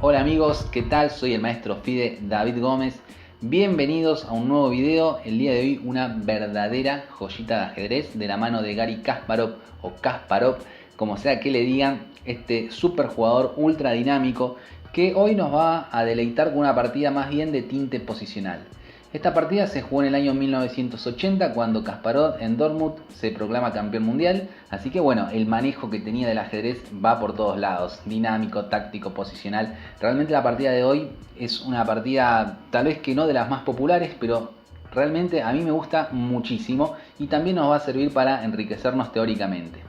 Hola amigos, ¿qué tal? Soy el maestro FIDE David Gómez. Bienvenidos a un nuevo video. El día de hoy una verdadera joyita de ajedrez de la mano de Garry Kasparov o Kasparov, como sea que le digan, este super jugador ultra dinámico que hoy nos va a deleitar con una partida más bien de tinte posicional. Esta partida se jugó en el año 1980 cuando Kasparov en Dortmund se proclama campeón mundial, así que bueno, el manejo que tenía del ajedrez va por todos lados, dinámico, táctico, posicional. Realmente la partida de hoy es una partida tal vez que no de las más populares, pero realmente a mí me gusta muchísimo y también nos va a servir para enriquecernos teóricamente.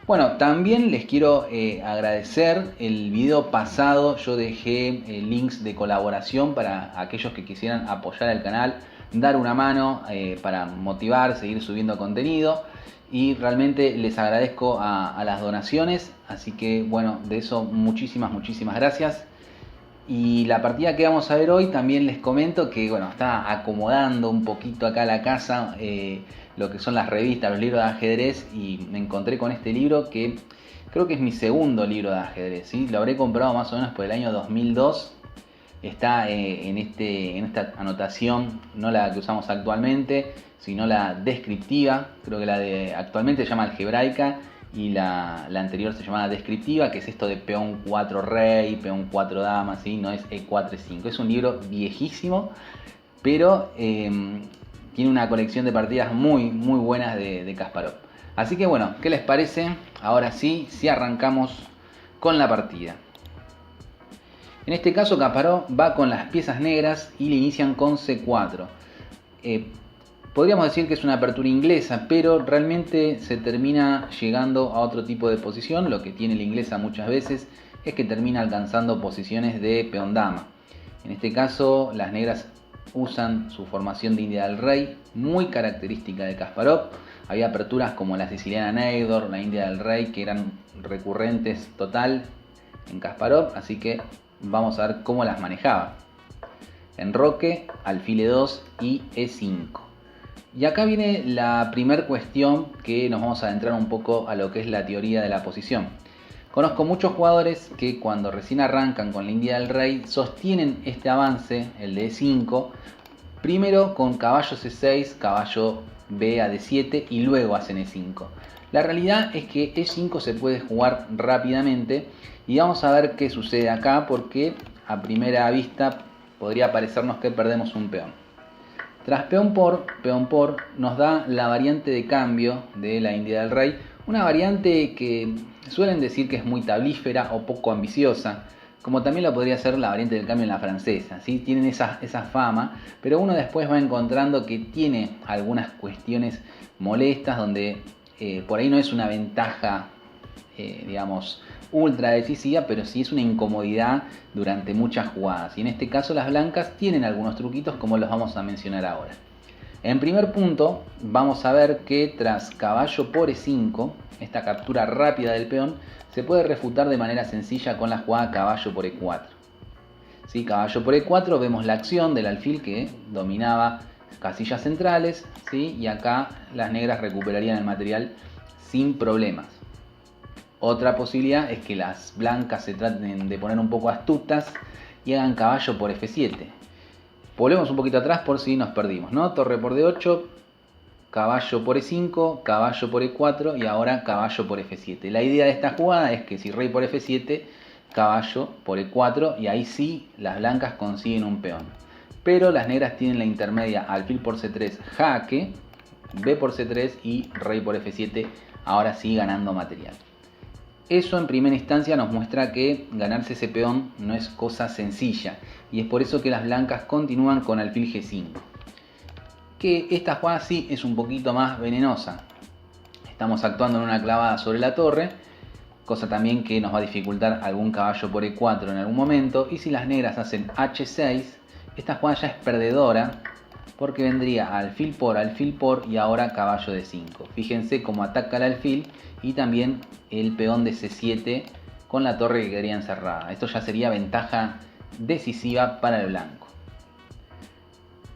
Bueno, también les quiero agradecer. El video pasado yo dejé links de colaboración para aquellos que quisieran apoyar al canal, dar una mano para motivar, seguir subiendo contenido, y realmente les agradezco a las donaciones, así que bueno, de eso muchísimas gracias. Y la partida que vamos a ver hoy también les comento que bueno, está acomodando un poquito acá la casa, lo que son las revistas, los libros de ajedrez, y me encontré con este libro que creo que es mi segundo libro de ajedrez, ¿sí? Lo habré comprado más o menos por el año 2002. Está en esta anotación, no la que usamos actualmente, sino la descriptiva. Creo que la de actualmente se llama algebraica y la anterior se llamaba descriptiva, que es esto de peón 4 rey, peón 4 dama, ¿sí? No es E4 E5. Es un libro viejísimo, pero tiene una colección de partidas muy buenas de Kasparov. Así que bueno, ¿qué les parece? Ahora sí, si arrancamos con la partida. En este caso Kasparov va con las piezas negras y le inician con C4. Podríamos decir que es una apertura inglesa, pero realmente se termina llegando a otro tipo de posición. Lo que tiene la inglesa muchas veces es que termina alcanzando posiciones de peón dama. En este caso las negras usan su formación de India del Rey, muy característica de Kasparov. Había aperturas como la siciliana Neidor, la India del Rey, que eran recurrentes total en Kasparov, así que vamos a ver cómo las manejaba. Enroque, alfil E2 y E5. Y acá viene la primera cuestión que nos vamos a adentrar un poco a lo que es la teoría de la posición. Conozco muchos jugadores que cuando recién arrancan con la India del Rey sostienen este avance, el de E5, primero con caballo C6, caballo B a D7 y luego hacen E5. La realidad es que E5 se puede jugar rápidamente y vamos a ver qué sucede acá, porque a primera vista podría parecernos que perdemos un peón. Tras peón por nos da la variante de cambio de la India del Rey, una variante que suelen decir que es muy tablífera o poco ambiciosa, como también lo podría ser la variante del cambio en la francesa, ¿sí? Tienen esa fama, pero uno después va encontrando que tiene algunas cuestiones molestas donde por ahí no es una ventaja, digamos, ultra decisiva, pero sí es una incomodidad durante muchas jugadas. Y en este caso las blancas tienen algunos truquitos como los vamos a mencionar ahora. En primer punto vamos a ver que tras caballo por E5, esta captura rápida del peón se puede refutar de manera sencilla con la jugada caballo por E4. ¿Sí? Caballo por E4, vemos la acción del alfil que dominaba casillas centrales, ¿sí? Y acá las negras recuperarían el material sin problemas. Otra posibilidad es que las blancas se traten de poner un poco astutas y hagan caballo por F7. Volvemos un poquito atrás por si nos perdimos, ¿no? Torre por D8, caballo por E5, caballo por E4 y ahora caballo por F7. La idea de esta jugada es que si rey por F7, caballo por E4, y ahí sí las blancas consiguen un peón. Pero las negras tienen la intermedia alfil por C3, jaque, B por C3 y rey por F7, ahora sí ganando material. Eso en primera instancia nos muestra que ganarse ese peón no es cosa sencilla, y es por eso que las blancas continúan con alfil G5. Que esta jugada sí es un poquito más venenosa. Estamos actuando en una clavada sobre la torre, cosa también que nos va a dificultar algún caballo por E4 en algún momento, y si las negras hacen H6, esta jugada ya es perdedora, porque vendría alfil por y ahora caballo de 5. Fíjense cómo ataca el alfil y también el peón de C7 con la torre que quedaría encerrada. Esto ya sería ventaja decisiva para el blanco.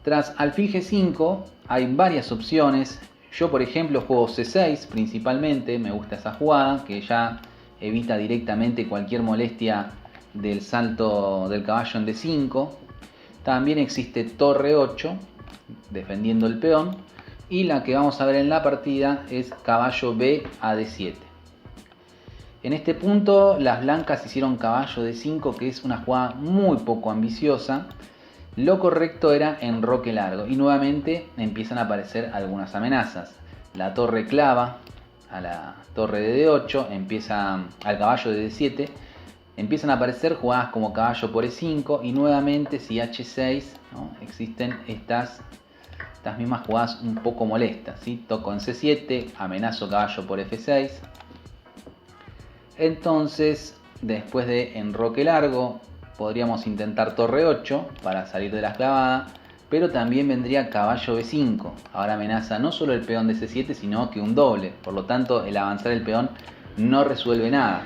Tras alfil G5 hay varias opciones. Yo por ejemplo juego C6 principalmente, me gusta esa jugada que ya evita directamente cualquier molestia del salto del caballo en D5. También existe torre 8, defendiendo el peón. Y la que vamos a ver en la partida es caballo B a D7. En este punto las blancas hicieron caballo D5, que es una jugada muy poco ambiciosa. Lo correcto era enroque largo y nuevamente empiezan a aparecer algunas amenazas. La torre clava a la torre de D8, empieza al caballo de D7. Empiezan a aparecer jugadas como caballo por E5 y nuevamente si H6, ¿no? Existen estas mismas jugadas un poco molestas, ¿sí? Toco en C7, amenazo caballo por F6. Entonces, después de enroque largo, podríamos intentar torre 8 para salir de la clavada, pero también vendría caballo B5. Ahora amenaza no solo el peón de C7, sino que un doble. Por lo tanto, el avanzar el peón no resuelve nada.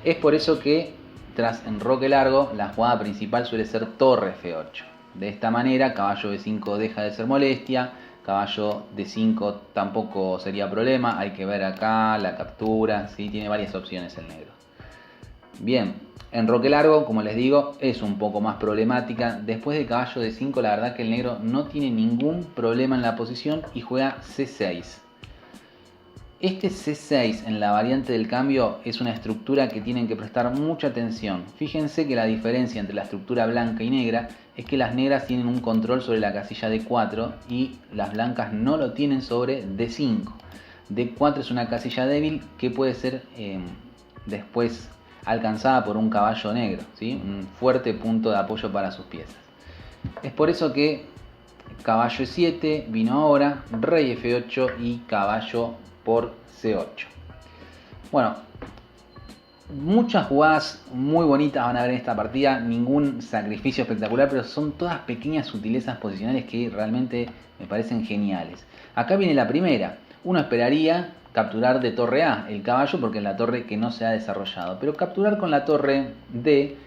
Es por eso que, tras enroque largo, la jugada principal suele ser torre F8. De esta manera, caballo B5 deja de ser molestia. Caballo D5 tampoco sería problema, hay que ver acá la captura, ¿sí? Tiene varias opciones el negro. Bien, enroque largo, como les digo, es un poco más problemática. Después de caballo D5, la verdad que el negro no tiene ningún problema en la posición y juega C6. Este C6 en la variante del cambio es una estructura que tienen que prestar mucha atención. Fíjense que la diferencia entre la estructura blanca y negra es que las negras tienen un control sobre la casilla D4 y las blancas no lo tienen sobre D5. D4 es una casilla débil que puede ser después alcanzada por un caballo negro, ¿sí? Un fuerte punto de apoyo para sus piezas. Es por eso que caballo E7 vino ahora, rey F8 y caballo por C8. Bueno, muchas jugadas muy bonitas van a ver en esta partida, ningún sacrificio espectacular, pero son todas pequeñas sutilezas posicionales que realmente me parecen geniales. Acá viene la primera. Uno esperaría capturar de torre A el caballo porque es la torre que no se ha desarrollado, pero capturar con la torre D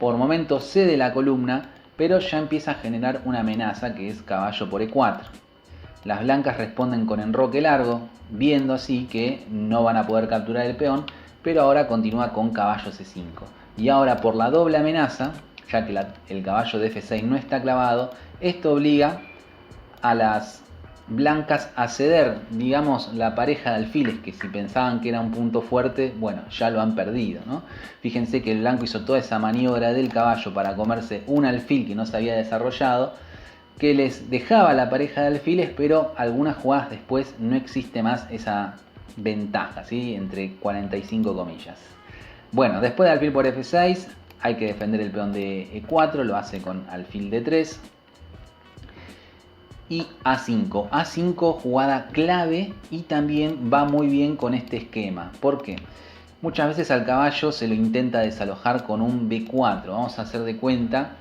por momento cede la columna, pero ya empieza a generar una amenaza que es caballo por E4. Las blancas responden con enroque largo, viendo así que no van a poder capturar el peón, pero ahora continúa con caballo C5. Y ahora por la doble amenaza, ya que el caballo de F6 no está clavado, esto obliga a las blancas a ceder, digamos, la pareja de alfiles, que si pensaban que era un punto fuerte, bueno, ya lo han perdido, ¿no? Fíjense que el blanco hizo toda esa maniobra del caballo para comerse un alfil que no se había desarrollado, que les dejaba la pareja de alfiles, pero algunas jugadas después no existe más esa ventaja, ¿sí? Entre 45 comillas. Bueno, después de alfil por F6 hay que defender el peón de E4, lo hace con alfil D3 y A5. A5 jugada clave y también va muy bien con este esquema. ¿Por qué? Muchas veces al caballo se lo intenta desalojar con un B4. Vamos a hacer de cuenta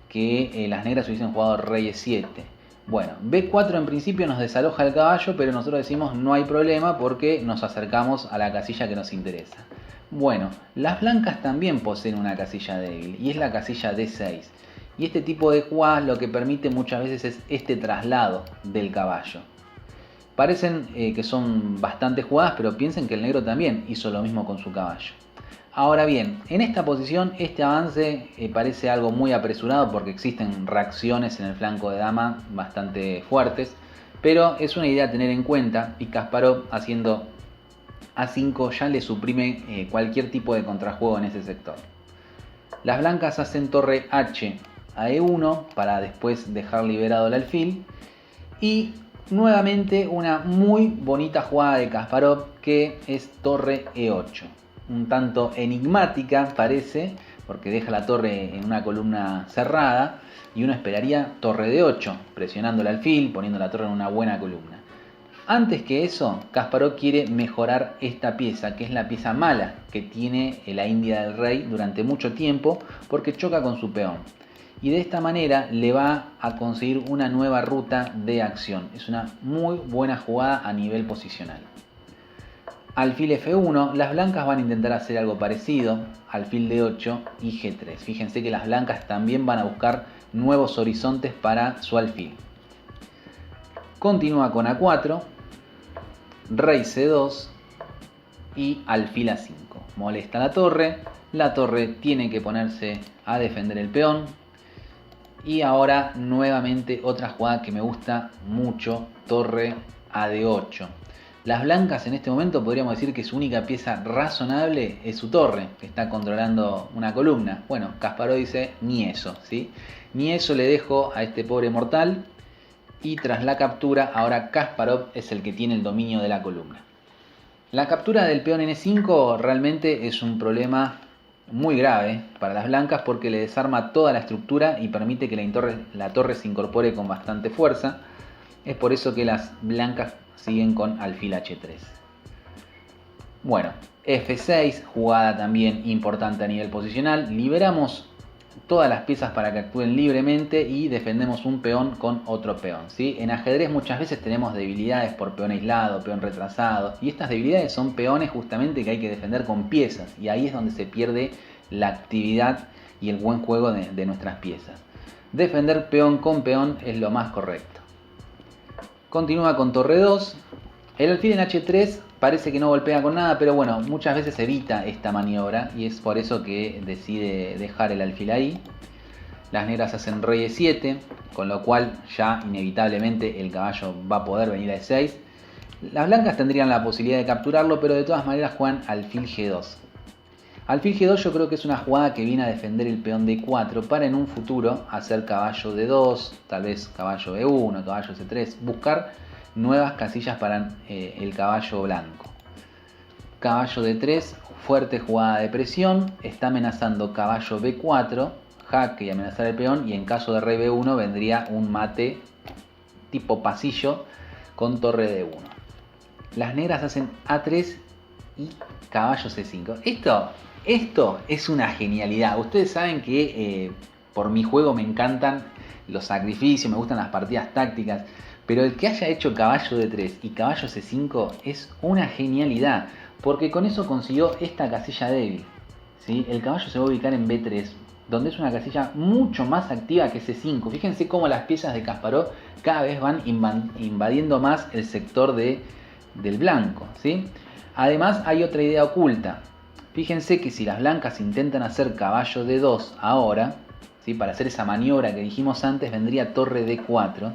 que las negras hubiesen jugado rey E7. Bueno, B4 en principio nos desaloja el caballo, pero nosotros decimos no hay problema porque nos acercamos a la casilla que nos interesa. Bueno, las blancas también poseen una casilla débil y es la casilla D6. Y este tipo de jugadas lo que permite muchas veces es este traslado del caballo. Parecen que son bastante jugadas, pero piensen que el negro también hizo lo mismo con su caballo. Ahora bien, en esta posición este avance parece algo muy apresurado porque existen reacciones en el flanco de dama bastante fuertes, pero es una idea a tener en cuenta y Kasparov haciendo A5 ya le suprime cualquier tipo de contrajuego en ese sector. Las blancas hacen torre H a E1 para después dejar liberado el alfil y nuevamente una muy bonita jugada de Kasparov que es torre E8. Un tanto enigmática parece, porque deja la torre en una columna cerrada y uno esperaría torre de 8, presionando el alfil, poniendo la torre en una buena columna. Antes que eso, Kasparov quiere mejorar esta pieza, que es la pieza mala que tiene la India del rey durante mucho tiempo, porque choca con su peón. Y de esta manera le va a conseguir una nueva ruta de acción. Es una muy buena jugada a nivel posicional. Alfil F1, las blancas van a intentar hacer algo parecido, alfil D8 y G3. Fíjense que las blancas también van a buscar nuevos horizontes para su alfil. Continúa con A4, rey C2 y alfil A5. molesta la torre tiene que ponerse a defender el peón. Y ahora nuevamente otra jugada que me gusta mucho, torre a d8. Las blancas en este momento podríamos decir que su única pieza razonable es su torre, que está controlando una columna. Bueno, Kasparov dice ni eso, ¿sí? Ni eso le dejo a este pobre mortal. Y tras la captura, ahora Kasparov es el que tiene el dominio de la columna. La captura del peón n5 realmente es un problema muy grave para las blancas porque le desarma toda la estructura y permite que la torre se incorpore con bastante fuerza. Es por eso que las blancas siguen con alfil h3. Bueno, f6, jugada también importante a nivel posicional. Liberamos todas las piezas para que actúen libremente y defendemos un peón con otro peón, ¿sí? En ajedrez muchas veces tenemos debilidades por peón aislado, peón retrasado, y estas debilidades son peones justamente que hay que defender con piezas, y ahí es donde se pierde la actividad y el buen juego de nuestras piezas. Defender peón con peón es lo más correcto. Continúa con torre 2. El alfil en h3 parece que no golpea con nada, pero bueno, muchas veces evita esta maniobra y es por eso que decide dejar el alfil ahí. Las negras hacen rey e7, con lo cual ya inevitablemente el caballo va a poder venir a e6. Las blancas tendrían la posibilidad de capturarlo, pero de todas maneras juegan alfil g2. Alfil g2 yo creo que es una jugada que viene a defender el peón d4 para en un futuro hacer caballo d2, tal vez caballo e1, caballo c3, buscar nuevas casillas para el caballo blanco. Caballo d3, fuerte jugada de presión, está amenazando caballo b4, jaque y amenazar el peón, y en caso de rey b1 vendría un mate tipo pasillo con torre d1. Las negras hacen a3 y caballo c5. Esto es una genialidad. Ustedes saben que por mi juego me encantan los sacrificios, me gustan las partidas tácticas, pero el que haya hecho caballo d3 y caballo c5 es una genialidad, porque con eso consiguió esta casilla débil, ¿sí? El caballo se va a ubicar en b3, donde es una casilla mucho más activa que c5. Fíjense cómo las piezas de Kasparov cada vez van invadiendo más el sector del blanco, ¿sí? Además hay otra idea oculta. Fíjense que si las blancas intentan hacer caballo d2 ahora, ¿sí? Para hacer esa maniobra que dijimos antes, vendría torre d4.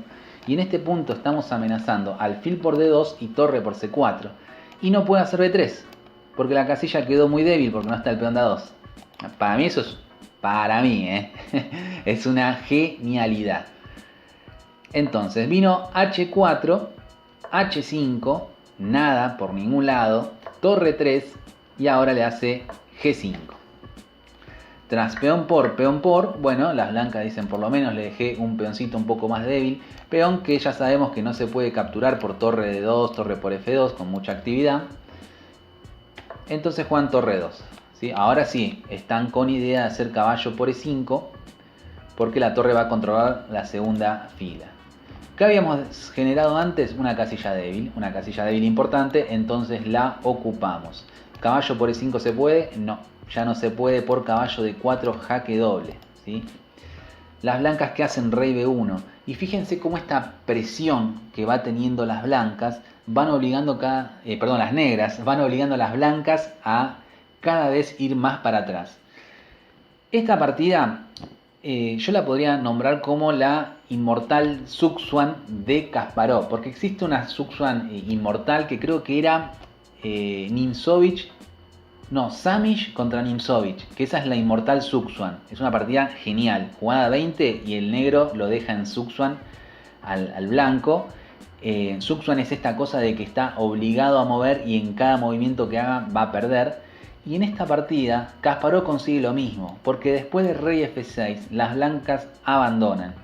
Y en este punto estamos amenazando alfil por d2 y torre por c4. Y no puede hacer b3, porque la casilla quedó muy débil porque no está el peón de a2. Para mí eso es... Para mí, es una genialidad. Entonces vino h4, h5, nada por ningún lado, torre 3 y ahora le hace g5. Tras peón por, bueno, las blancas dicen por lo menos le dejé un peoncito un poco más débil. Peón que ya sabemos que no se puede capturar por torre de 2, torre por f2 con mucha actividad. Entonces juegan torre 2. ¿Sí? Ahora sí, están con idea de hacer caballo por e5 porque la torre va a controlar la segunda fila. ¿Qué habíamos generado antes? Una casilla débil importante, entonces la ocupamos. ¿Caballo por e5 se puede? No, ya no se puede por caballo de 4 jaque doble, ¿sí? Las blancas que hacen rey b1. Y fíjense cómo esta presión que va teniendo las blancas van obligando las negras van obligando a las blancas a cada vez ir más para atrás. Esta partida yo la podría nombrar como la inmortal Zugzwang de Kasparov, porque existe una Zugzwang inmortal que creo que era Samish contra Nimzovich, que esa es la inmortal Zugzwang. Es una partida genial, jugada 20 y el negro lo deja en Zugzwang al blanco. Zugzwang es esta cosa de que está obligado a mover y en cada movimiento que haga va a perder. Y en esta partida Kasparov consigue lo mismo, porque después de rey f6 las blancas abandonan.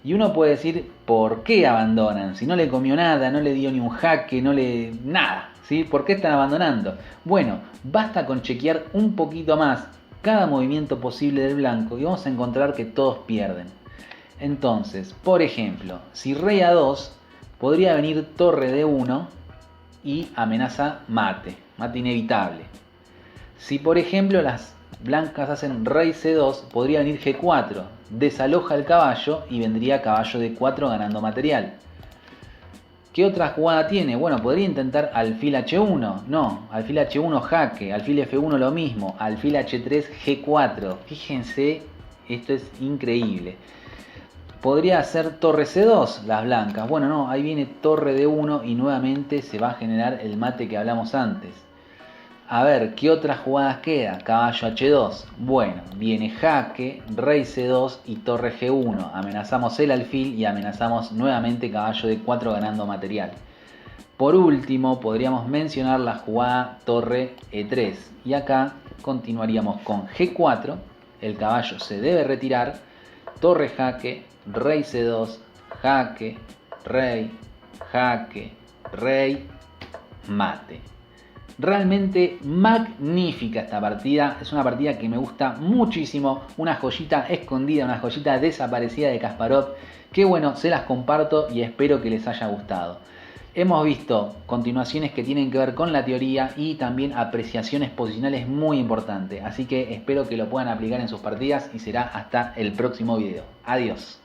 Y uno puede decir, ¿por qué abandonan? Si no le comió nada, no le dio ni un jaque, nada, ¿sí? ¿Por qué están abandonando? Bueno, basta con chequear un poquito más cada movimiento posible del blanco y vamos a encontrar que todos pierden. Entonces, por ejemplo, si rey a2, podría venir torre d1 y amenaza mate inevitable. Si por ejemplo las blancas hacen rey c2, podría venir g4, desaloja el caballo y vendría caballo d4 ganando material. ¿Qué otra jugada tiene? Bueno, podría intentar alfil H1. No, alfil H1 jaque, alfil F1 lo mismo, alfil H3 G4. Fíjense, esto es increíble. Podría hacer torre C2 las blancas. Bueno, no, ahí viene torre D1 y nuevamente se va a generar el mate que hablamos antes. A ver, ¿qué otras jugadas queda? Caballo H2. Bueno, viene jaque, rey C2 y torre G1. Amenazamos el alfil y amenazamos nuevamente caballo D4 ganando material. Por último, podríamos mencionar la jugada torre E3. Y acá continuaríamos con G4. El caballo se debe retirar. Torre jaque, rey C2, jaque, rey, mate. Realmente magnífica esta partida, es una partida que me gusta muchísimo, una joyita escondida, una joyita desaparecida de Kasparov, que bueno, se las comparto y espero que les haya gustado. Hemos visto continuaciones que tienen que ver con la teoría y también apreciaciones posicionales muy importantes, así que espero que lo puedan aplicar en sus partidas y será hasta el próximo video. Adiós.